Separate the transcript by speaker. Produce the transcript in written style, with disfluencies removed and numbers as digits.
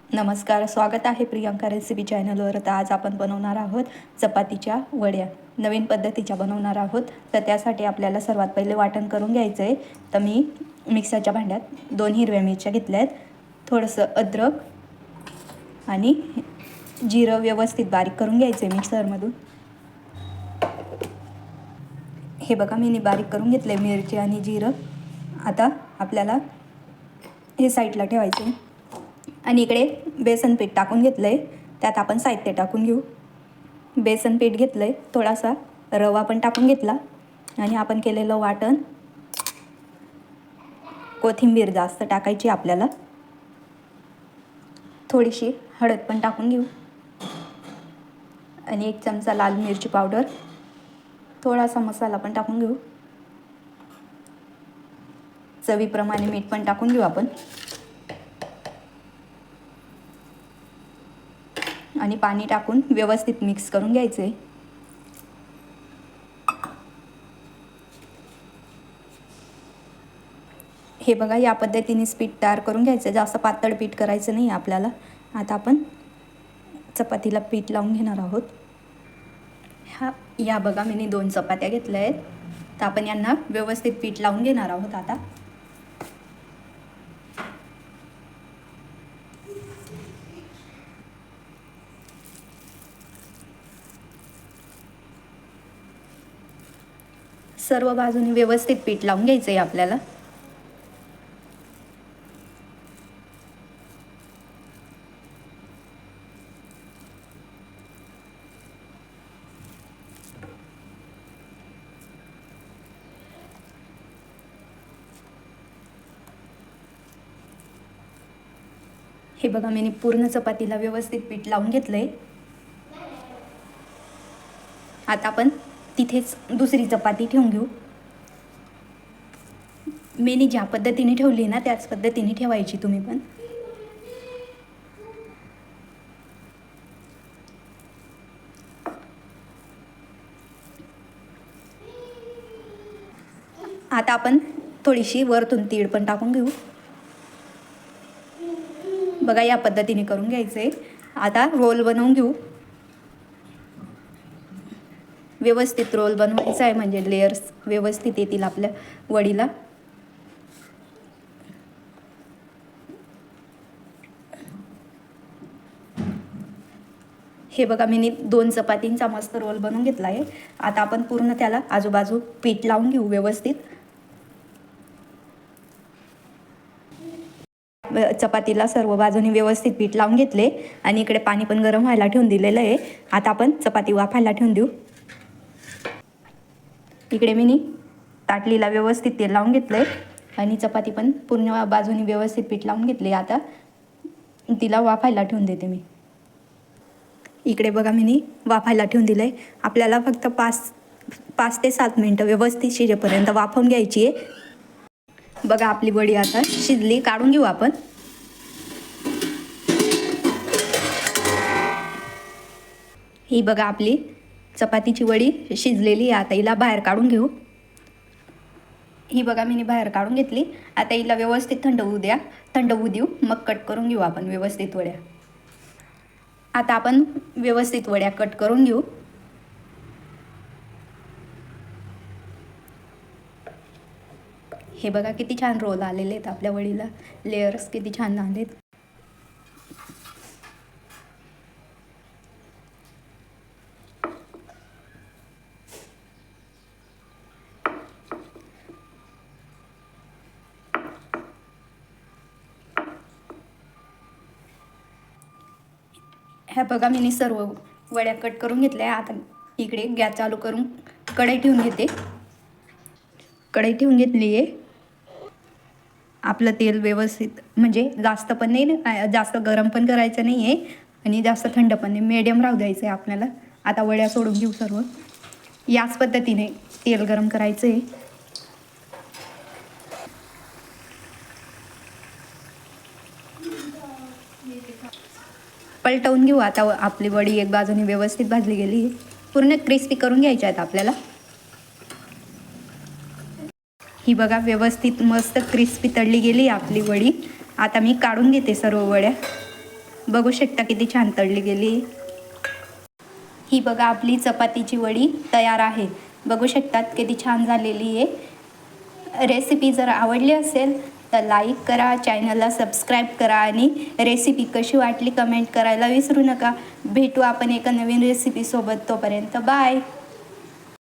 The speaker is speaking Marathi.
Speaker 1: नमस्कार, स्वागत आहे प्रियांका रेसिपी चॅनलवर. तर आज आपण बनवणार आहोत चपातीच्या वड्या. नवीन पद्धतीच्या बनवणार आहोत. तर त्यासाठी आपल्याला सर्वात पहिले वाटण करून घ्यायचं आहे. तर मी मिक्सरच्या भांड्यात 2 हिरव्या मिरच्या घेतल्या आहेत, थोडंसं अद्रक आणि जिरं व्यवस्थित बारीक करून घ्यायचं आहे मिक्सरमधून. हे बघा, मी बारीक करून घेतलं आहे मिरची आणि जिरं. आता आपल्याला हे साईडला ठेवायचं आहे आणि इकडे बेसन पीठ टाकून घेतलं आहे. त्यात आपण साहित्य टाकून घेऊ. बेसन पीठ घेतलं आहे, थोडासा रवा पण टाकून घेतला आणि आपण केलेलं वाटण, कोथिंबीर जास्त टाकायची आपल्याला, थोडीशी हळद पण टाकून घेऊ आणि 1 चमचा लाल मिरची पावडर, थोडासा मसाला पण टाकून घेऊ. चवीप्रमाणे मीठ पण टाकून घेऊ आपण आणि पाणी टाकून व्यवस्थित मिक्स करून घ्यायचे. हे बघा, या पद्धतीनेच पीठ तयार करून घ्यायचं. जास्त पातळ पीठ करायचं नाही आपल्याला. आता आपण चपातीला पीठ लावून घेणार आहोत. या बघा, मी 2 चपात्या घेतल्या आहेत. तर आपण यांना व्यवस्थित पीठ लावून घेणार आहोत. आता सर्व बाजूनी व्यवस्थित पीठ लावून घ्यायचं आहे आपल्याला. हे बघा, मी पूर्ण चपातीला व्यवस्थित पीठ लावून घेतलं आहे. आता आपण तिथेच दुसरी चपाती ठेवून घेऊ. मी ज्या पद्धतीने ठेवली ना त्याच पद्धतीने ठेवायची तुम्ही पण. आता आपण थोडीशी वरतून तीळ पण टाकून घेऊ. बघा, या पद्धतीने करून घ्यायचं आहे. आता रोल बनवून घेऊ. व्यवस्थित रोल बनवायचा आहे, म्हणजे लेयर्स व्यवस्थित येतील आपल्या वडीला. हे बघा, मी 2 चपातींचा मस्त रोल बनवून घेतला आहे. आता आपण पूर्ण त्याला आजूबाजू पीठ लावून घेऊ व्यवस्थित. चपातीला सर्व बाजूनी व्यवस्थित पीठ लावून घेतले आणि इकडे पाणी पण गरम व्हायला ठेवून दिलेलं आहे. आता आपण चपाती वाफायला ठेवून देऊ. इकडे मी ताटलीला व्यवस्थित तेल लावून घेतलं आहे आणि चपाती पण पूर्ण बाजूनी व्यवस्थित पीठ लावून घेतले. आता तिला वाफायला ठेवून देते मी. इकडे बघा, मी वाफायला ठेवून दिलं आहे. आपल्याला फक्त 5 ते 7 मिनटं व्यवस्थित शिजेपर्यंत वाफवून घ्यायची आहे. बघा, आपली वडी आता शिजली. काढून घेऊ आपण. ही बघा, आपली चपातीची वडी शिजलेली आहे. आता हिला बाहेर काढून घेऊ. ही बघा, मी बाहेर काढून घेतली. आता हिला व्यवस्थित थंड होऊ देऊ. मग कट करून घेऊ आपण व्यवस्थित वड्या. आता आपण व्यवस्थित वड्या कट करून घेऊ. हे बघा, किती छान रोल आलेले आहेत आपल्या वडीला. लेयर्स किती छान आलेत. ह्या बघा, मी सर्व वड्या कट करून घेतल्या. आता इकडे गॅस चालू करून कढई ठेवून घेते. कढई ठेवून घेतली आहे. आपलं तेल व्यवस्थित, म्हणजे जास्त पण नाही, जास्त गरम पण करायचं नाही आहे आणि जास्त थंड पण नाही, मीडियम राहू द्यायचं आहे आपल्याला. आता वड्या सोडून घेऊ सर्व. याच पद्धतीने तेल गरम करायचं आहे. पलटवून घेऊ. आता आपली वडी एक बाजूने व्यवस्थित भाजली गेली. पूर्ण क्रिस्पी करून घ्यायच्या आहेत आपल्याला. ही बघा व्यवस्थित मस्त क्रिस्पी तळली गेली आपली वडी. आता मी काढून घेते सर्व वड्या. बघू शकता किती छान तळली गेली. ही बघा आपली चपातीची वडी तयार आहे. बघू शकतात किती छान झालेली आहे. रेसिपी जर आवडली असेल तर लाईक करा, चॅनलला सबस्क्राईब करा आणि रेसिपी कशी वाटली कमेंट करायला विसरू नका. भेटू आपण एका नवीन रेसिपीसोबत. तोपर्यंत बाय.